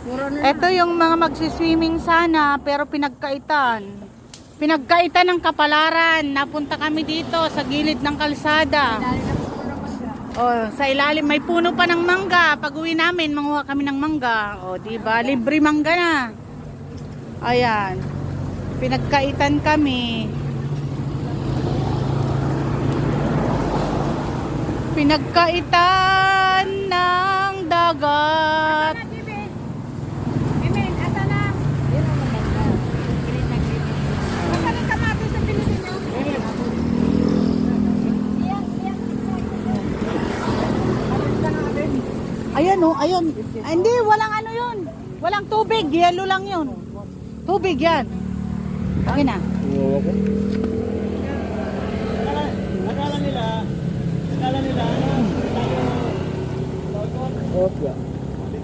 Ito yung mga magsiswimming sana pero pinagkaitan. Pinagkaitan ng kapalaran. Napunta kami dito sa gilid ng kalsada. Oh, sa ilalim may puno pa ng mangga. Pag-uwi namin, manguha kami ng mangga. Oh, di ba? Libre mangga na. Ayan. Pinagkaitan kami. Pinagkaitan ng dagat. Ayan oh, ayun. Ay, hindi, walang ano yun. Walang tubig, yelo lang yun. Tubig yan. Okay na. Akala nila, ano, tayo,